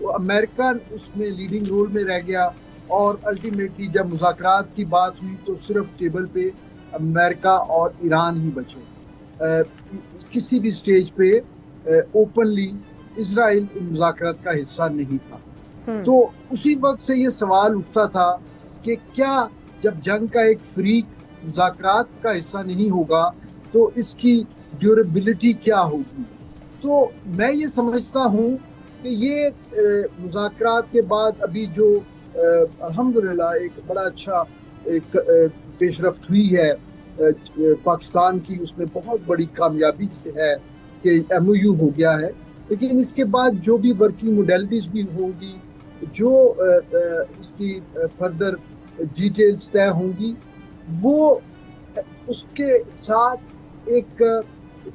وہ امریکہ اس میں leading role میں رہ گیا اور الٹیمیٹلی جب مذاکرات کی بات ہوئی تو صرف ٹیبل پہ امریکہ اور ایران ہی بچے. کسی بھی سٹیج پہ اوپنلی اسرائیل ان مذاکرات کا حصہ نہیں تھا. تو اسی وقت سے یہ سوال اٹھتا تھا کہ کیا جب جنگ کا ایک فریق مذاکرات کا حصہ نہیں ہوگا تو اس کی ڈیوریبلٹی کیا ہوگی. تو میں یہ سمجھتا ہوں کہ یہ مذاکرات کے بعد ابھی جو الحمدللہ ایک بڑا اچھا ایک پیش رفت ہوئی ہے پاکستان کی, اس میں بہت بڑی کامیابی سے ہے کہ ایم او یو ہو گیا ہے, لیکن اس کے بعد جو بھی ورکنگ موڈیلٹیز بھی ہوں گی, جو اس کی فردر ڈیٹیلز طے ہوں گی, وہ اس کے ساتھ ایک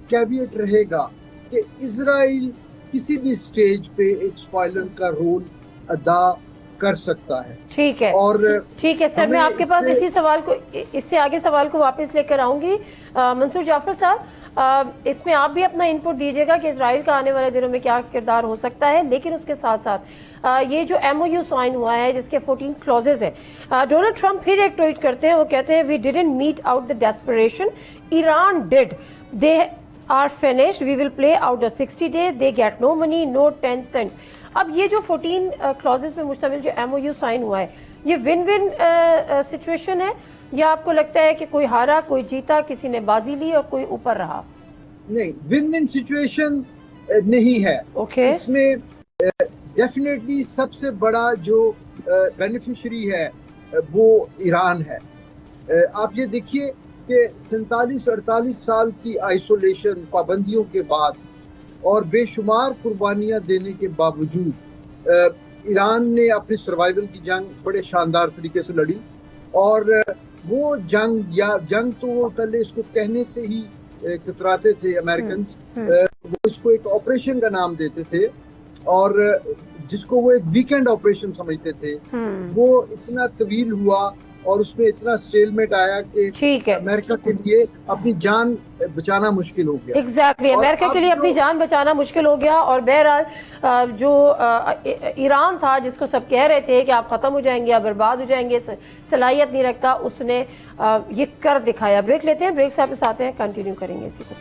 کیویٹ رہے گا کہ اسرائیل کسی بھی سٹیج پہ ایک اسپائلر کا رول ادا کر سکتا ہے. ٹھیک ہے, اور ٹھیک ہے سر, میں آپ کے پاس اسی سوال کو, اس سے آگے سوال کو واپس لے کر آؤں گی. منصور جعفر صاحب, اس میں آپ بھی اپنا انپٹ دیجیے گا کہ اسرائیل کا آنے والے دنوں میں کیا کردار ہو سکتا ہے, لیکن اس کے ساتھ ساتھ یہ جو ایم او یو سائن ہوا ہے جس کے 14 کلوزز ہیں, ڈونلڈ ٹرمپ پھر ایک ٹویٹ کرتے ہیں, وہ کہتے ہیں we didn't mete out the desperation, Iran did, they are finished, we will play out the 60 days, they get no money, no 10 cents. اب یہ جو 14 clauses پہ مشتمل جو ایم او یو سائن ہوا ہے, یہ ون ون سچویشن ہے یا آپ کو لگتا ہے کہ کوئی ہارا کوئی جیتا, کسی نے بازی لی اور کوئی اوپر رہا؟ نہیں, ون ون سچویشن نہیں ہے. اوکے, اس میں ڈیفینیٹلی سب سے بڑا جو بینیفیشری ہے وہ ایران ہے. آپ یہ دیکھیے کہ 47-48 سال کی آئسولیشن, پابندیوں کے بعد اور بے شمار قربانیاں دینے کے باوجود ایران نے اپنی سروائیول کی جنگ بڑے شاندار طریقے سے لڑی. اور وہ جنگ تو وہ پہلے اس کو کہنے سے ہی کتراتے تھے امریکنز, وہ اس کو ایک آپریشن کا نام دیتے تھے اور جس کو وہ ایک ویکینڈ آپریشن سمجھتے تھے, وہ اتنا طویل ہوا اور اس میں اتنا سٹیلمیٹ آیا کہ امریکہ کے لیے اپنی جان بچانا مشکل ہو گیا. ایگزیکٹلی, امریکہ کے لیے اپنی جان بچانا مشکل ہو گیا. اور بہرحال جو ایران تھا جس کو سب کہہ رہے تھے کہ آپ ختم ہو جائیں گے, آپ برباد ہو جائیں گے, صلاحیت نہیں رکھتا, اس نے یہ کر دکھایا. بریک لیتے ہیں, بریک سے واپس آتے ہیں, کنٹینیو کریں گے اسی کو.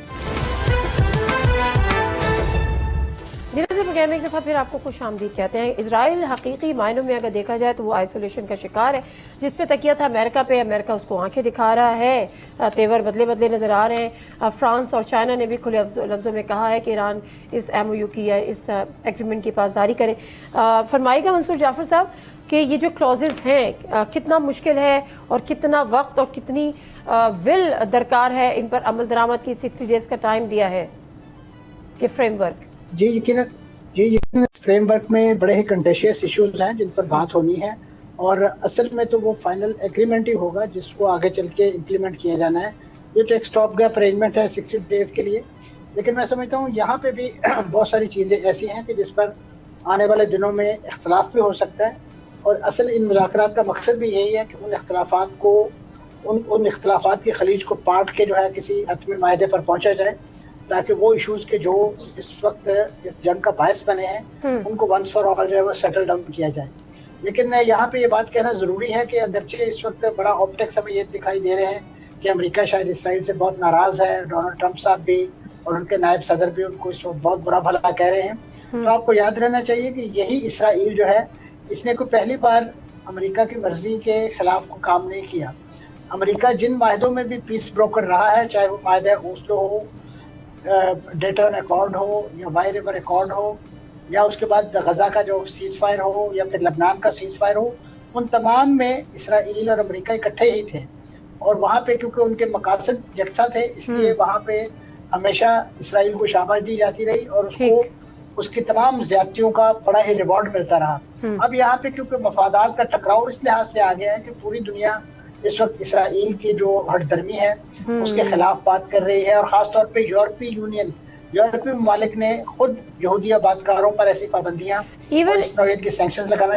پروگرام ایک دفعہ پھر آپ کو خوش آمدید کہتے ہیں. اسرائیل حقیقی معنوں میں اگر دیکھا جائے تو وہ آئسولیشن کا شکار ہے, جس پہ تکیہ تھا امریکہ پہ. امریکہ اس کو آنکھیں دکھا رہا ہے, تیور بدلے نظر آ رہے ہیں. فرانس اور چائنا نے بھی کھلے لفظوں میں کہا ہے کہ ایران اس ایم او یو کی یا اس ایگریمنٹ کی پاسداری کرے. فرمائیے گا منصور جعفر صاحب کہ یہ جو کلوزز ہیں کتنا مشکل ہے اور کتنا وقت اور کتنی ول درکار ہے ان پر عمل درآمد کی. 60 ڈیز کا ٹائم دیا ہے کہ فریم ورک. جی یقیناً فریم ورک میں بڑے ہی کنٹیشیس ایشوز ہیں جن پر بات ہونی ہے, اور اصل میں تو وہ فائنل ایگریمنٹ ہی ہوگا جس کو آگے چل کے امپلیمنٹ کیا جانا ہے. یہ تو ایک سٹاپ گیپ ارینجمنٹ ہے 60 ڈیز کے لیے, لیکن میں سمجھتا ہوں یہاں پہ بھی بہت ساری چیزیں ایسی ہیں کہ جس پر آنے والے دنوں میں اختلاف بھی ہو سکتا ہے. اور اصل ان مذاکرات کا مقصد بھی یہی ہے کہ ان اختلافات کی خلیج کو پاٹ کے جو ہے کسی حتمی معاہدے پر پہنچا جائے, تاکہ وہ ایشوز کے جو اس وقت اس جنگ کا باعث بنے ہیں ان کو ونس فار آل جو ہے وہ سیٹل ڈاؤن کیا جائے. لیکن یہاں پہ یہ بات کہنا ضروری ہے کہ اگرچہ اس وقت بڑا آپٹکس ہمیں یہ دکھائی دے رہے ہیں کہ امریکہ شاید اسرائیل سے بہت ناراض ہے, ڈونلڈ ٹرمپ صاحب بھی اور ان کے نائب صدر بھی ان کو اس وقت بہت برا بھلا کہہ رہے ہیں, تو آپ کو یاد رہنا چاہیے کہ یہی اسرائیل جو ہے اس نے کوئی پہلی بار امریکہ کی مرضی کے خلاف کو کام نہیں کیا. امریکہ جن معاہدوں میں بھی پیس بروکر رہا ہے, چاہے وہ معاہدہ اوسلو ہو, ڈیٹن ایکارڈ ہو یا وائی ریور ایکارڈ ہو, یا اس کے بعد غزہ کا جو سیز فائر ہو یا پھر لبنان کا سیز فائر ہو, ان تمام میں اسرائیل اور امریکہ اکٹھے ہی تھے. اور وہاں پہ کیونکہ ان کے مقاصد یکساں تھے, اس لیے وہاں پہ ہمیشہ اسرائیل کو شاباش دی جاتی رہی اور اس کو اس کی تمام زیادتیوں کا بڑا ہی ریوارڈ ملتا رہا. اب یہاں پہ کیونکہ مفادات کا ٹکراؤ اس لحاظ سے آ گیا ہے کہ پوری دنیا اس وقت اسرائیل کی جو ہٹ درمی ہے اس کے خلاف بات کر رہی ہے, اور خاص طور پہ یورپی ممالک نے خود یہودی آبادکاروں پر ایسی پابندیاں اور اس نوعیت کے سینکشنز لگانا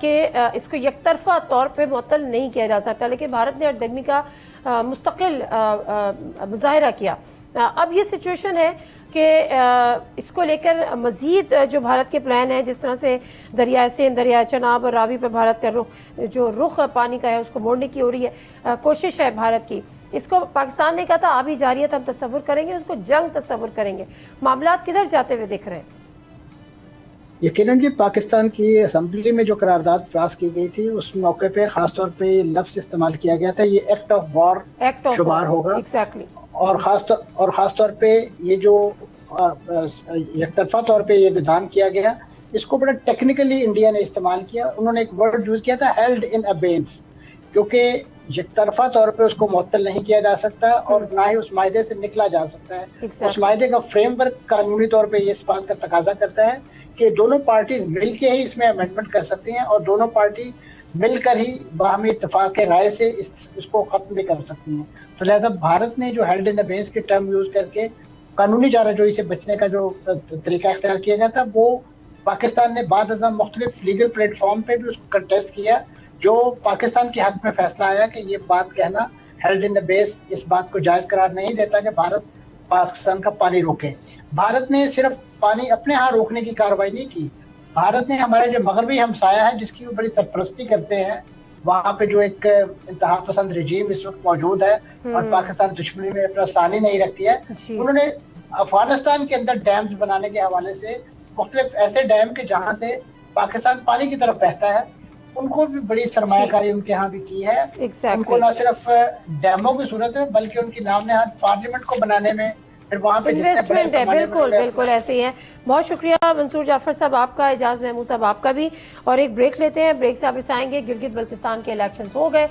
کہ اس کو یک طرفہ طور پہ معطل نہیں کیا جا سکتا، لیکن بھارت نے ہٹ درمی کا مستقل مظاہرہ کیا۔ اب یہ سچویشن ہے کہ اس کو لے کر مزید جو بھارت کے پلان ہیں، جس طرح سے دریائے سندھ، دریائے چناب اور راوی پہ بھارت کا رخ پانی کا ہے اس کو موڑنے کی ہو رہی ہے کوشش ہے بھارت کی۔ اس کو پاکستان نے کہا تھا آبی جارحیت ہم تصور کریں گے، اس کو جنگ تصور کریں گے۔ معاملات کدھر جاتے ہوئے دکھ رہے ہیں؟ یقیناً جی، پاکستان کی اسمبلی میں جو قرارداد پاس کی گئی تھی اس موقع پہ خاص طور پہ یہ لفظ استعمال کیا گیا تھا، یہ ایکٹ آف وار شمار ہوگا، اور خاص طور پہ یہ جو یک طرفہ طور پہ یہ ودھان کیا گیا، اس کو بڑا ٹیکنیکلی انڈیا نے استعمال کیا۔ انہوں نے ایک ورڈ یوز کیا تھا ہیلڈ ان ابینس، کیونکہ یک طرفہ طور پہ اس کو معطل نہیں کیا جا سکتا اور نہ ہی اس معاہدے سے نکلا جا سکتا ہے۔ اس معاہدے کا فریم ورک قانونی طور پہ یہ اس بات کا تقاضا کرتا ہے کہ دونوں پارٹیز مل کے ہی اس میں امینڈمنٹ کر سکتی ہیں، اور دونوں پارٹی مل کر ہی باہمی اتفاق رائے سے اس کو ختم بھی کر سکتی ہیں۔ تو لہٰذا بھارت نے جو ہیلڈ ان ابینس کی ٹرم یوز کر کے قانونی چارہ جوئی سے بچنے کا جو طریقہ اختیار کیا گیا تھا، وہ پاکستان نے بعد ازاں مختلف لیگل پلیٹ فارم پہ بھی اس کو کنٹیسٹ کیا، جو پاکستان کے حق میں فیصلہ آیا کہ یہ بات کہنا ہیلڈ ان ابینس اس بات کو جائز قرار نہیں دیتا کہ بھارت پاکستان کا پانی روکے۔ بھارت نے صرف پانی اپنے ہاں روکنے کی کارروائی نہیں کی، بھارت نے ہمارے جو مغربی ہمسایہ ہے جس کی وہ بڑی سرپرستی کرتے ہیں، وہاں پہ جو ایک انتہا پسند رجیم اس وقت موجود ہے اور پاکستان دشمنی میں اپنا ثانی نہیں رکھتی ہے، انہوں نے افغانستان کے اندر ڈیمز بنانے کے حوالے سے مختلف ایسے ڈیم کے جہاں سے پاکستان پانی کی طرف بہتا ہے، ان کو بھی بڑی سرمایہ کاری ان کے ہاں بھی کی ہے۔ ان کو نہ صرف ڈیموں کی صورت ہے بلکہ ان کی نام نہاد پارلیمنٹ کو بنانے میں انویسٹمنٹ ہے۔ بالکل ایسے ہی ہے۔ بہت شکریہ منصور جعفر صاحب آپ کا، اعجاز محمود صاحب آپ کا بھی، اور ایک بریک لیتے ہیں، بریک سے واپس آئیں گے۔ گلگت بلتستان کے الیکشنز ہو گئے،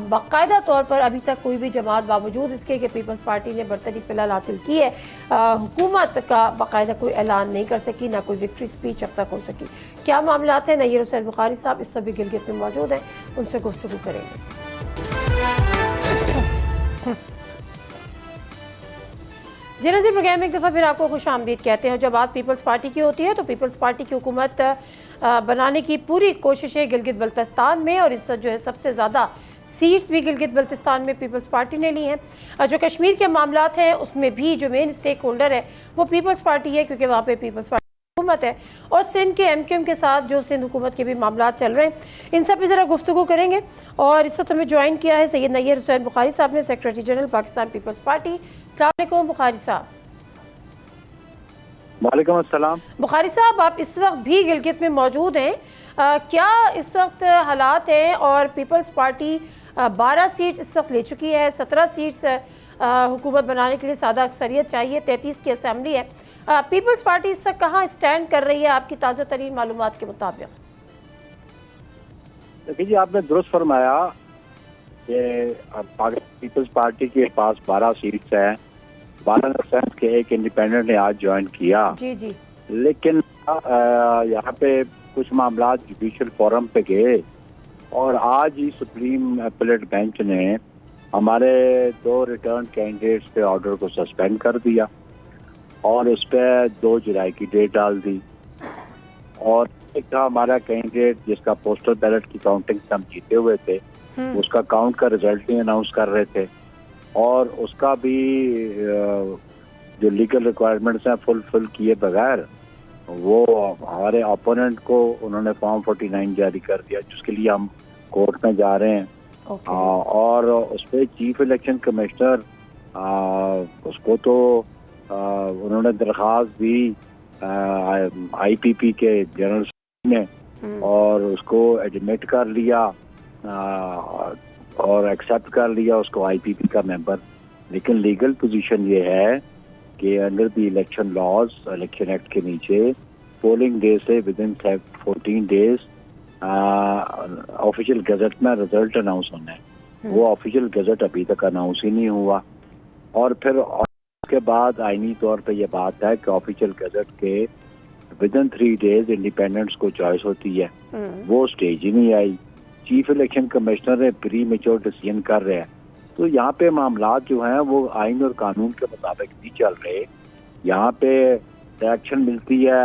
باقاعدہ طور پر ابھی تک کوئی بھی جماعت باوجود اس کے کہ پیپلز پارٹی نے برتری فی الحال حاصل کی ہے، حکومت کا باقاعدہ کوئی اعلان نہیں کر سکی، نہ کوئی وکٹری سپیچ اب تک ہو سکی۔ کیا معاملات ہیں؟ نیر حسین بخاری صاحب اس سبھی گلگت میں موجود ہیں، ان سے گفتگو کریں گے۔ جی ناظرین، پروگرام میں ایک دفعہ پھر آپ کو خوش آمدید کہتے ہیں۔ جب بات پیپلز پارٹی کی ہوتی ہے تو پیپلز پارٹی کی حکومت بنانے کی پوری کوشش ہے گلگت بلتستان میں، اور اس جو ہے سب سے زیادہ سیٹس بھی گلگت بلتستان میں پیپلز پارٹی نے لی ہیں۔ جو کشمیر کے معاملات ہیں اس میں بھی جو مین اسٹیک ہولڈر ہے وہ پیپلز پارٹی ہے، کیونکہ وہاں پہ پیپلز پارٹی حکومت ہے، اور سندھ کے ایم کیو ایم کے ساتھ جو سندھ حکومت کے بھی معاملات چل رہے ہیں ان سب پہ ذرا گفتگو کریں گے۔ اور اس وقت ہمیں جوائن کیا ہے سید نیر حسین بخاری صاحب نے، سیکریٹری جنرل پاکستان پیپلز پارٹی۔ السلام علیکم بخاری صاحب۔ وعلیکم السلام۔ بخاری صاحب، آپ اس وقت بھی گلگت میں موجود ہیں، کیا اس وقت حالات ہیں؟ اور پیپلز پارٹی 12 سیٹس اس وقت لے چکی ہے، 17 سیٹس حکومت بنانے کے لیے سادہ اکثریت چاہیے، 33 کی اسمبلی ہے۔ پیپلز پارٹی اس وقت کہاں اسٹینڈ کر رہی ہے آپ کی تازہ ترین معلومات کے مطابق؟ دیکھیے جی، آپ نے درست فرمایا کہ پیپلز پارٹی کے پاس 12 سیٹس ہیں، 12 کے ایک انڈیپینڈنٹ نے آج جوائن کیا۔ جی لیکن یہاں پہ کچھ معاملات جوڈیشل فورم پہ گئے، اور آج ہی سپریم اپیلیٹ بینچ نے ہمارے 2 ریٹرن کینڈیڈیٹس پہ آرڈر کو سسپینڈ کر دیا، اور اس پہ 2 جولائی کی ڈیٹ ڈال دی۔ اور ایک تھا ہمارا کینڈیڈیٹ جس کا پوسٹل بیلٹ کی کاؤنٹنگ سے ہم جیتے ہوئے تھے، اس کا کاؤنٹ کا رزلٹ نہیں اناؤنس کر رہے تھے، اور اس کا بھی جو لیگل ریکوائرمنٹس ہیں فل کیے بغیر وہ ہمارے اپوننٹ کو انہوں نے فارم 49 جاری کر دیا، جس کے لیے ہم کورٹ میں جا رہے ہیں۔ اور اس پہ چیف الیکشن کمشنر اس کو تو انہوں نے درخواست دی آئی پی پی کے جنرل نے، اور اس کو ایڈمٹ کر لیا اور ایکسیپٹ کر لیا اس کو آئی پی پی کا ممبر۔ لیکن لیگل پوزیشن یہ ہے کہ under the election laws, election act کے نیچے پولنگ ڈے سے ودن 14 ڈیز آفیشیل گزٹ میں رزلٹ اناؤنس ہونا ہے۔ وہ آفیشیل گزٹ ابھی تک اناؤنس ہی نہیں ہوا، اور پھر اس کے بعد آئینی طور پہ یہ بات ہے کہ آفیشیل گزٹ کے ودن 3 ڈیز انڈیپینڈنٹس کو چوائس ہوتی ہے، وہ سٹیج ہی نہیں آئی۔ چیف الیکشن کمشنر نے پری میچور ڈیسیژن کر رہے ہیں۔ تو یہاں پہ معاملات جو ہیں وہ آئین اور قانون کے مطابق نہیں چل رہے۔ یہاں پہ ڈائریکشن ملتی ہے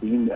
3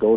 2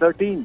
13,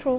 True.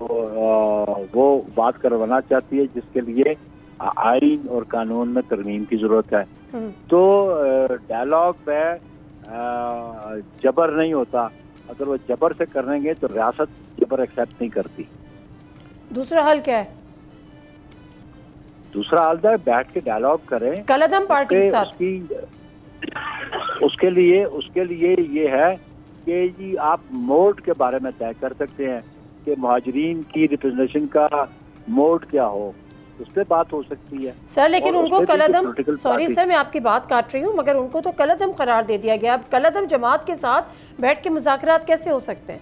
وہ بات کروانا چاہتی ہے جس کے لیے آئین اور قانون میں ترمیم کی ضرورت ہے. تو ڈائلاگ میں جبر نہیں ہوتا. اگر وہ جبر سے کریں گے تو ریاست جبر ایکسیپٹ نہیں کرتی. دوسرا حل کیا ہے؟ دوسرا حل ہے بیٹھ کے ڈائلاگ کریں کالعدم پارٹی کے ساتھ. اس کے لیے یہ ہے کہ جی آپ موڈ کے بارے میں طے کر سکتے ہیں کہ مہاجرین کی ریپرزنٹیشن کا موڈ کیا ہو, اس پہ بات ہو سکتی ہے. سر لیکن ان کو کالعدم, سوری سر میں آپ کی بات کاٹ رہی ہوں, مگر ان کو تو کالعدم قرار دے دیا گیا. اب کالعدم جماعت کے ساتھ بیٹھ کے مذاکرات کیسے ہو سکتے ہیں؟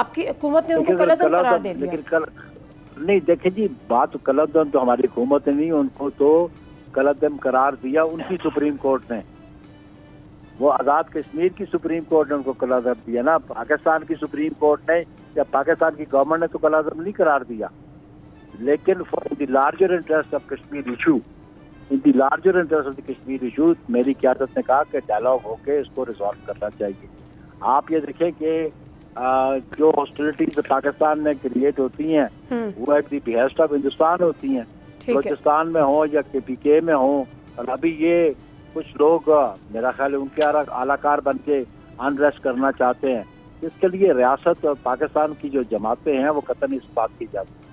آپ کی حکومت نے ان کو کالعدم قرار دے دیا. نہیں دیکھیں جی, بات کالعدم تو ہماری حکومت نے نہیں, ان کو تو کالعدم قرار دیا ان کی سپریم کورٹ نے. وہ آزاد کشمیر کی سپریم کورٹ نے ان کو کالعدم دیا نا. پاکستان کی سپریم کورٹ نے یا پاکستان کی گورنمنٹ نے تو کالعدم نہیں قرار دیا. لیکن for the larger interest of Kashmir issue, in the larger interest of the Kashmir issue, میری قیادت نے کہا کہ ڈائلاگ ہو کے اس کو ریزالو کرنا چاہیے. آپ یہ دیکھیں کہ جو ہاسٹیلٹیز پاکستان میں کریٹ ہوتی ہیں وہ ایٹ دی بیہسٹ آف ہندوستان ہوتی ہیں, بلوچستان میں ہوں یا کے پی کے میں ہوں. اور ابھی یہ کچھ لوگ میرا خیال ہے ان کے اعلی کار بن کے انریسٹ کرنا چاہتے ہیں. اس کے لیے ریاست اور پاکستان کی جو جماعتیں ہیں وہ قطعاً اس بات کی اجازت.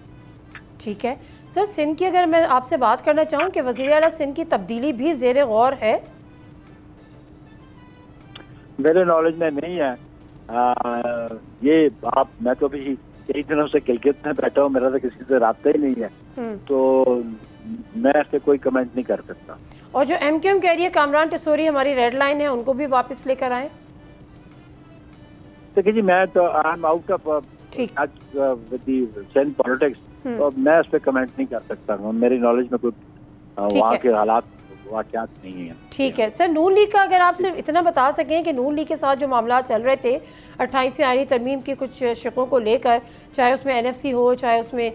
ٹھیک ہے سر, سندھ کی اگر میں آپ سے بات کرنا چاہوں کہ وزیر اعلیٰ سندھ کی تبدیلی بھی زیر غور ہے؟ میرے نالج میں نہیں ہے یہ. میں تو ابھی کئی دنوں سے گلگت میں بیٹھا ہوں, میرا تو کسی سے رابطہ ہی نہیں ہے, تو میں اس سے کوئی کمنٹ نہیں کر سکتا. اور جو ایم کیو ایم کہہ رہی ہے کامران ٹسوری ہماری ریڈ لائن ہے, ان کو بھی واپس لے کر آئیں. دیکھیں جی, میں تو I am out of send politics, تو میں اس پہ کمنٹ نہیں کر سکتا ہوں. میری نالج میں کوئی وہاں کے حالات واقعات نہیں ہیں. ٹھیک ہے سر, نون لیگ کا اگر آپ صرف اتنا بتا سکیں کہ نون لیگ کے ساتھ جو معاملات چل رہے تھے 28ویں آئینی ترمیم کی کچھ شقوں کو لے کر, چاہے اس میں این ایف سی ہو, چاہے اس میں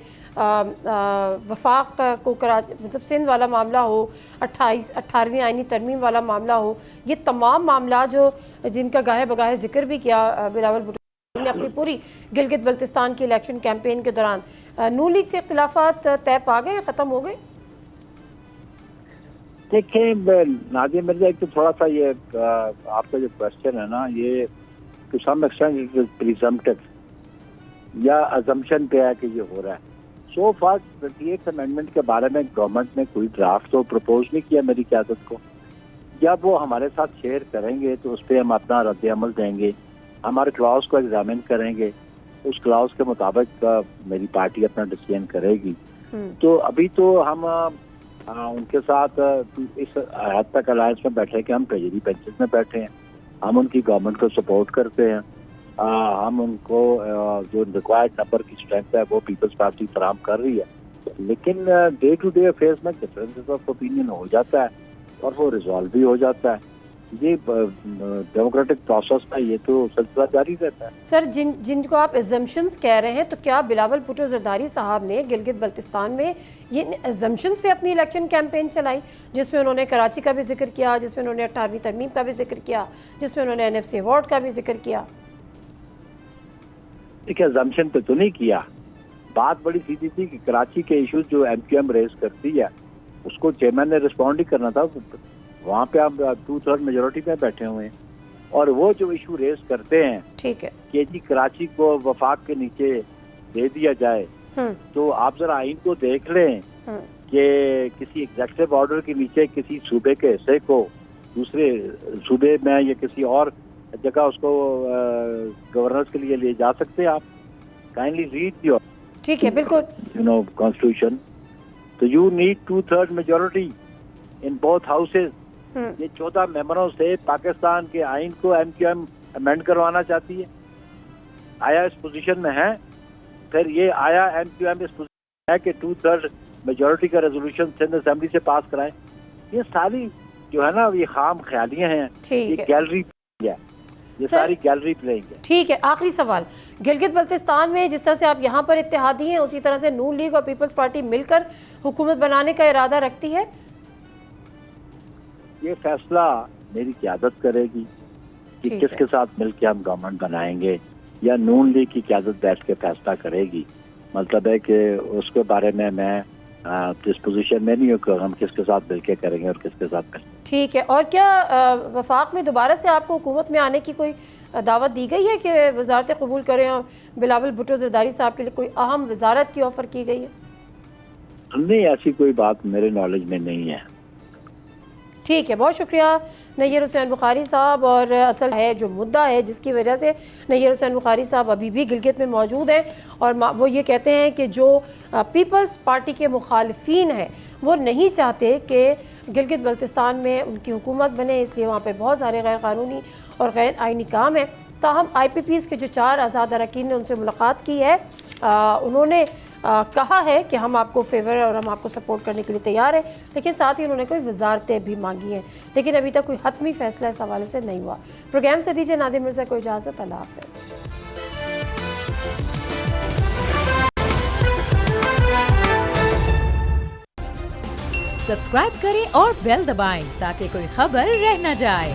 وفاق کو مطلب سندھ والا معاملہ ہو, 18ویں آئینی ترمیم والا معاملہ ہو, یہ تمام معاملات جو جن کا گاہے بگاہے ذکر بھی کیا بلاول بھٹو نے اپنی پوری گلگت بلتستان کی الیکشن کیمپین کے دوران, نون لیگ سے اختلافات طے پا گئے, ختم ہو گئے؟ دیکھیں نادیہ مرزا, ایک تو تھوڑا سا یہ آپ کا جو کوشچن ہے نا, یہ ٹو سم ایکسٹینٹ پریزمپٹیو یا ازمپشن پہ ہے کہ یہ ہو رہا ہے. سو فار 28 امینڈمنٹ کے بارے میں گورنمنٹ نے کوئی ڈرافٹ تو پرپوز نہیں کیا میری قیادت کو. جب وہ ہمارے ساتھ شیئر کریں گے تو اس پہ ہم اپنا رد عمل دیں گے, ہمارے کلاؤز کو ایگزامن کریں گے, اس کلاؤز کے مطابق میری پارٹی اپنا ڈیسیژن کرے گی. تو ابھی تو ہم ان کے ساتھ اس حد تک الائنس میں بیٹھے کہ ہم ٹریجری بینچز میں بیٹھے ہیں, ہم ان کی گورنمنٹ کو سپورٹ کرتے ہیں, ہم ان کو جو ریکوائرڈ نمبر کی اسٹرینتھ ہے وہ پیپلز پارٹی فراہم کر رہی ہے. لیکن ڈے ٹو ڈے افیئرس میں ڈفرینسز آف اوپینین ہو جاتا ہے اور وہ ریزالو بھی ہو جاتا ہے. یہ ڈیموکریٹک پروسیس میں یہ تو سلسلہ جاری رہتا ہے. سر جن کو آپ ایزمپشنز کہہ رہے ہیں, تو کیا بلاول بھٹو زرداری صاحب نے گلگت بلتستان میں یہ ایزمپشنز پہ اپنی الیکشن کیمپین چلائی, جس میں انہوں نے کراچی کا بھی ذکر کیا, جس میں انہوں نے 18ویں ترمیم کا بھی ذکر کیا, جس میں انہوں نے این ایف سی ایوارڈ کا بھی ذکر کیا؟ دیکھیں ایزمپشن پہ تو نہیں کیا, بات بڑی سیدھی تھی کہ کراچی کے ایشوز جو ایم کیو ایم ریز کرتی ہے اس کو چیئرمین نے رسپونڈ ہی کرنا تھا. وہاں پہ آپ 2/3 میجورٹی پہ بیٹھے ہوئے ہیں, اور وہ جو ایشو ریز کرتے ہیں ٹھیک ہے کہ جی کراچی کو وفاق کے نیچے دے دیا جائے, تو آپ ذرا آئین کو دیکھ لیں کہ کسی ایگزیکٹو آرڈر کے نیچے کسی صوبے کے حصے کو دوسرے صوبے میں یا کسی اور جگہ اس کو گورننس کے لیے لے جا سکتے ہیں. آپ کائنڈلی ریڈ یور ٹھیک ہے بالکل کانسٹیٹیوشن. تو you need 2/3 majority in both houses. یہ 14 ممبروں سے پاکستان کے آئین کو ایم کیو ایم امینڈ کروانا چاہتی ہے. آیا اس پوزیشن میں ہے؟ پھر یہ آیا ایم کیو ایم اس پوزیشن ہے کہ 2/3 میجورٹی کا ریزولوشن سندھ اسمبلی سے پاس کرائیں؟ یہ ساری جو ہے نا یہ خام خیالیاں ہیں, یہ گیلری ہے, یہ ساری گیلری پلینگ ہے. ٹھیک ہے, آخری سوال, گلگت بلتستان میں جس طرح سے آپ یہاں پر اتحادی ہیں اسی طرح سے نون لیگ اور پیپلز پارٹی مل کر حکومت بنانے کا ارادہ رکھتی ہے؟ یہ فیصلہ میری قیادت کرے گی کہ کس کے ساتھ مل کے ہم گورنمنٹ بنائیں گے. یا نون لیگ کی قیادت بیٹھ کے فیصلہ کرے گی. مطلب ہے کہ اس کے بارے میں اس پوزیشن میں نہیں ہوں کہ ہم کس کے ساتھ مل کے کریں گے اور کس کے ساتھ کریں گے. ٹھیک ہے. اور کیا وفاق میں دوبارہ سے آپ کو حکومت میں آنے کی کوئی دعوت دی گئی ہے کہ وزارت قبول کریں اور بلاول بھٹو زرداری صاحب کے لیے کوئی اہم وزارت کی آفر کی گئی ہے؟ نہیں، ایسی کوئی بات میرے نالج میں نہیں ہے. ٹھیک ہے، بہت شکریہ نیر حسین بخاری صاحب. اور اصل ہے جو مدعا ہے جس کی وجہ سے نیر حسین بخاری صاحب ابھی بھی گلگت میں موجود ہیں، اور وہ یہ کہتے ہیں کہ جو پیپلز پارٹی کے مخالفین ہیں وہ نہیں چاہتے کہ گلگت بلتستان میں ان کی حکومت بنے، اس لیے وہاں پہ بہت سارے غیر قانونی اور غیر آئینی کام ہیں. تاہم آئی پی پیز کے جو 4 آزاد اراکین نے ان سے ملاقات کی ہے، انہوں نے کہا ہے کہ ہم آپ کو فیور اور ہم آپ کو سپورٹ کرنے کے لیے تیار ہیں، لیکن ساتھ ہی انہوں نے کوئی وزارتیں بھی مانگی ہیں، لیکن ابھی تک کوئی حتمی فیصلہ اس حوالے سے نہیں ہوا. پروگرام سے دیجیے نادر مرزا کو اجازت. اللہ حافظ. سبسکرائب کریں اور بیل دبائیں تاکہ کوئی خبر رہ نہ جائے.